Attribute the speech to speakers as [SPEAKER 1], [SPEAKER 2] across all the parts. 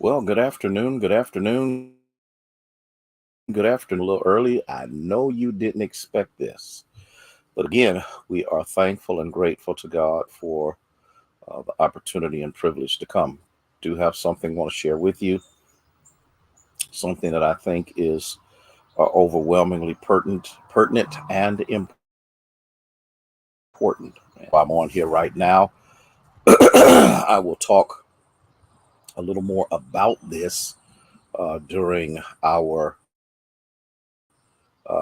[SPEAKER 1] Well, good afternoon. Good afternoon. Good afternoon. A little early. I know you didn't expect this. But again, we are thankful and grateful to God for the opportunity and privilege to come. Do have something I want to share with you, something that I think is overwhelmingly pertinent and important. I'm on here right now. I will talk a little more about this during our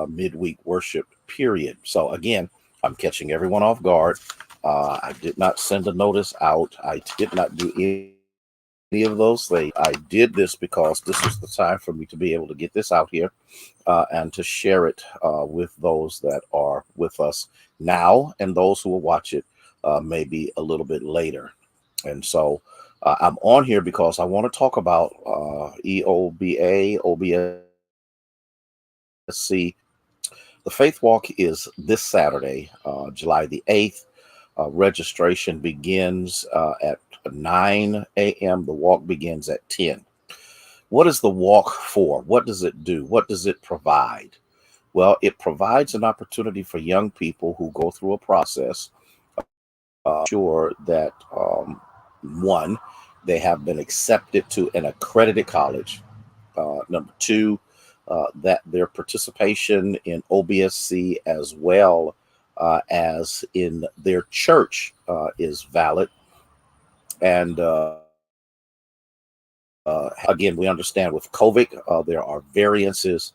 [SPEAKER 1] midweek worship period. So, again, I'm catching everyone off guard. I did not send a notice out. I did not do any of those things. I did this because this is the time for me to be able to get this out here and to share it with those that are with us now and those who will watch it maybe a little bit later. And so I'm on here because I want to talk about EOBA, OBSC. The Faith Walk is this Saturday, July the 8th. Registration begins at 9 a.m. The walk begins at 10. What is the walk for? What does it do? What does it provide? Well, it provides an opportunity for young people who go through a process, sure that one, they have been accepted to an accredited college. Number two, that their participation in OBSC as well as in their church is valid. And again, we understand with COVID, there are variances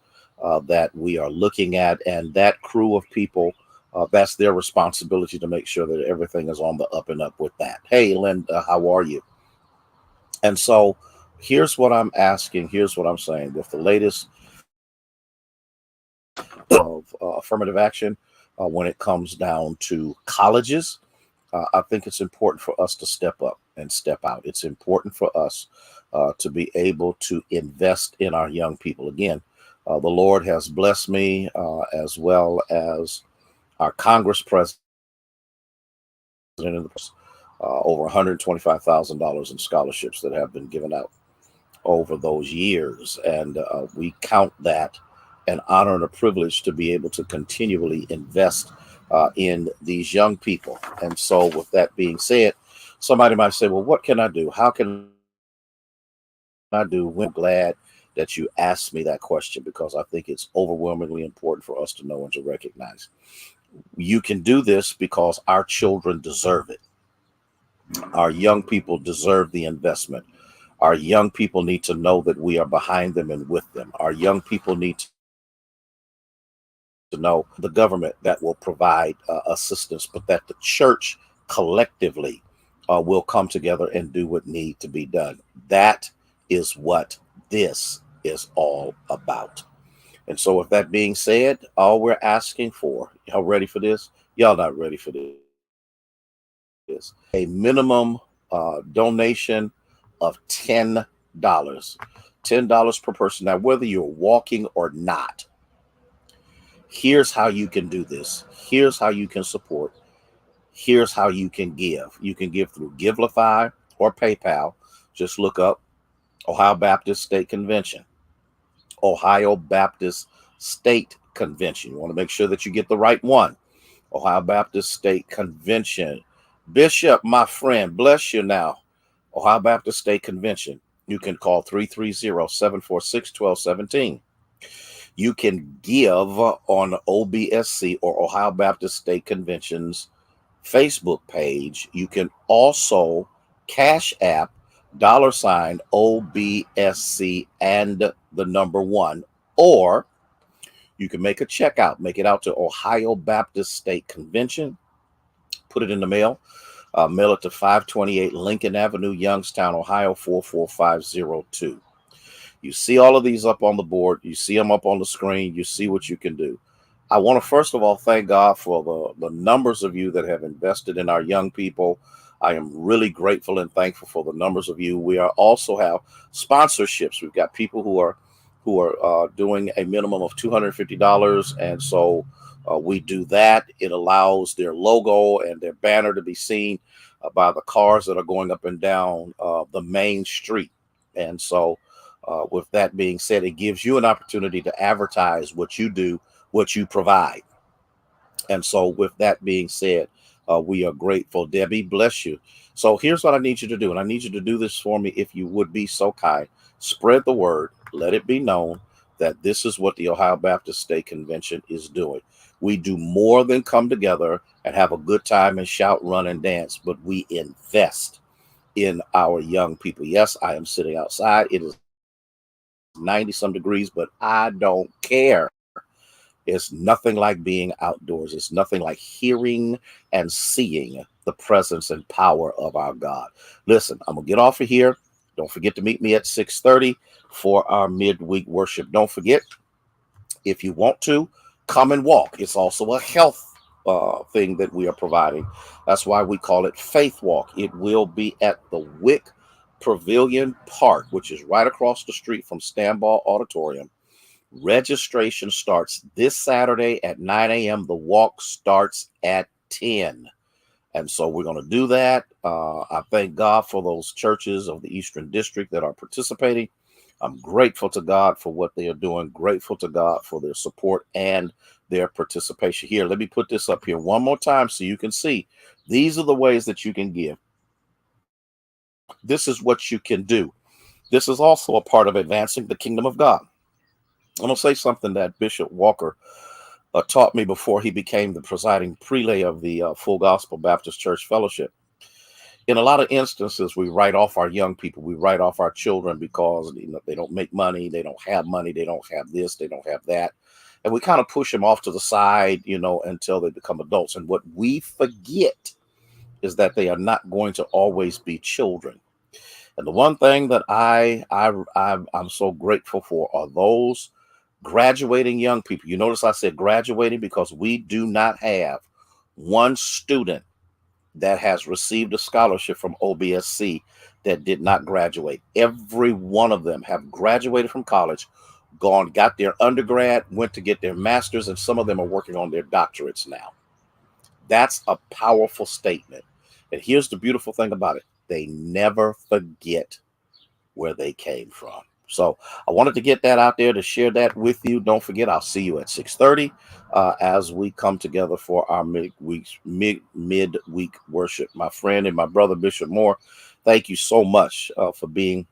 [SPEAKER 1] that we are looking at, and that crew of people, that's their responsibility to make sure that everything is on the up and up with that. Hey, Linda, how are you? And so here's what I'm asking. Here's what I'm saying. With the latest of affirmative action when it comes down to colleges, I think it's important for us to step up and step out. It's important for us to be able to invest in our young people. Again, the Lord has blessed me as well as our Congress president over $125,000 in scholarships that have been given out over those years. And we count that an honor and a privilege to be able to continually invest in these young people. And so, with that being said, somebody might say, well, what can I do? How can I do? We're glad that you asked me that question because I think it's overwhelmingly important for us to know and to recognize. You can do this because our children deserve it. Our young people deserve the investment. Our young people need to know that we are behind them and with them. Our young people need to know the government that will provide assistance, but that the church collectively will come together and do what need to be done. That is what this is all about. And so, with that being said, all we're asking for, y'all ready for this? Y'all not ready for this. A minimum donation of $10. $10 per person. Now, whether you're walking or not, here's how you can do this. Here's how you can support. Here's how you can give. You can give through Givelify or PayPal. Just look up Ohio Baptist State Convention. Ohio Baptist State Convention. You want to make sure that you get the right one. Ohio Baptist State Convention. Bishop, my friend, bless you now. Ohio Baptist State Convention. You can call 330-746-1217. You can give on OBSC or Ohio Baptist State Convention's Facebook page. You can also Cash App $ OBSC and the number one, or you can make a check out, make it out to Ohio Baptist State Convention, put it in the mail it to 528 Lincoln Avenue, Youngstown, Ohio 44502. You see all of these up on the board. You see them up on the screen. You see what you can do. I want to first of all thank God for the numbers of you that have invested in our young people. I am really grateful and thankful for the numbers of you. We are also have sponsorships. We've got people who are doing a minimum of $250, and so we do that. It allows their logo and their banner to be seen by the cars that are going up and down the main street. And so, with that being said, it gives you an opportunity to advertise what you do, what you provide. And so, with that being said, we are grateful. Debbie, bless you. So, here's what I need you to do. And I need you to do this for me if you would be so kind. Spread the word, let it be known that this is what the Ohio Baptist State Convention is doing. We do more than come together and have a good time and shout, run, and dance, but we invest in our young people. Yes, I am sitting outside. It is 90 some degrees, but I don't care. It's nothing like being outdoors. It's nothing like hearing and seeing the presence and power of our God. Listen, I'm going to get off of here. Don't forget to meet me at 6:30 for our midweek worship. Don't forget, if you want to, come and walk. It's also a health thing that we are providing. That's why we call it Faith Walk. It will be at the Wick Pavilion Park, which is right across the street from Stanball Auditorium. Registration starts this Saturday at 9 a.m. The walk starts at 10. And so we're going to do that. I thank God for those churches of the Eastern District that are participating. I'm grateful to God for what they are doing, grateful to God for their support and their participation. Here, let me put this up here one more time so you can see. These are the ways that you can give. This is what you can do. This is also a part of advancing the kingdom of God. I'm going to say something that Bishop Walker taught me before he became the presiding prelate of the Full Gospel Baptist Church Fellowship. In a lot of instances, we write off our young people. We write off our children because they don't make money. They don't have money. They don't have this. They don't have that. And we kind of push them off to the side, until they become adults. And what we forget is that they are not going to always be children. And the one thing that I'm so grateful for are those graduating young people. You notice I said graduating because we do not have one student that has received a scholarship from Obsc that did not graduate. Every one of them have graduated from college, got their undergrad, went to get their master's, and some of them are working on their doctorates now. That's a powerful statement. And here's the beautiful thing about it. They never forget where they came from. So I wanted to get that out there to share that with you. Don't forget, I'll see you at 6:30 as we come together for our midweek worship. My friend and my brother, Bishop Moore, thank you so much for being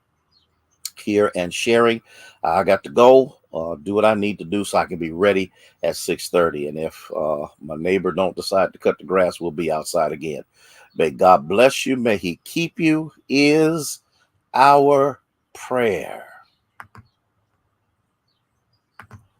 [SPEAKER 1] here and sharing. I got to go do what I need to do so I can be ready at 6:30. And if my neighbor don't decide to cut the grass, we'll be outside again. May God bless you. May he keep you is our prayer.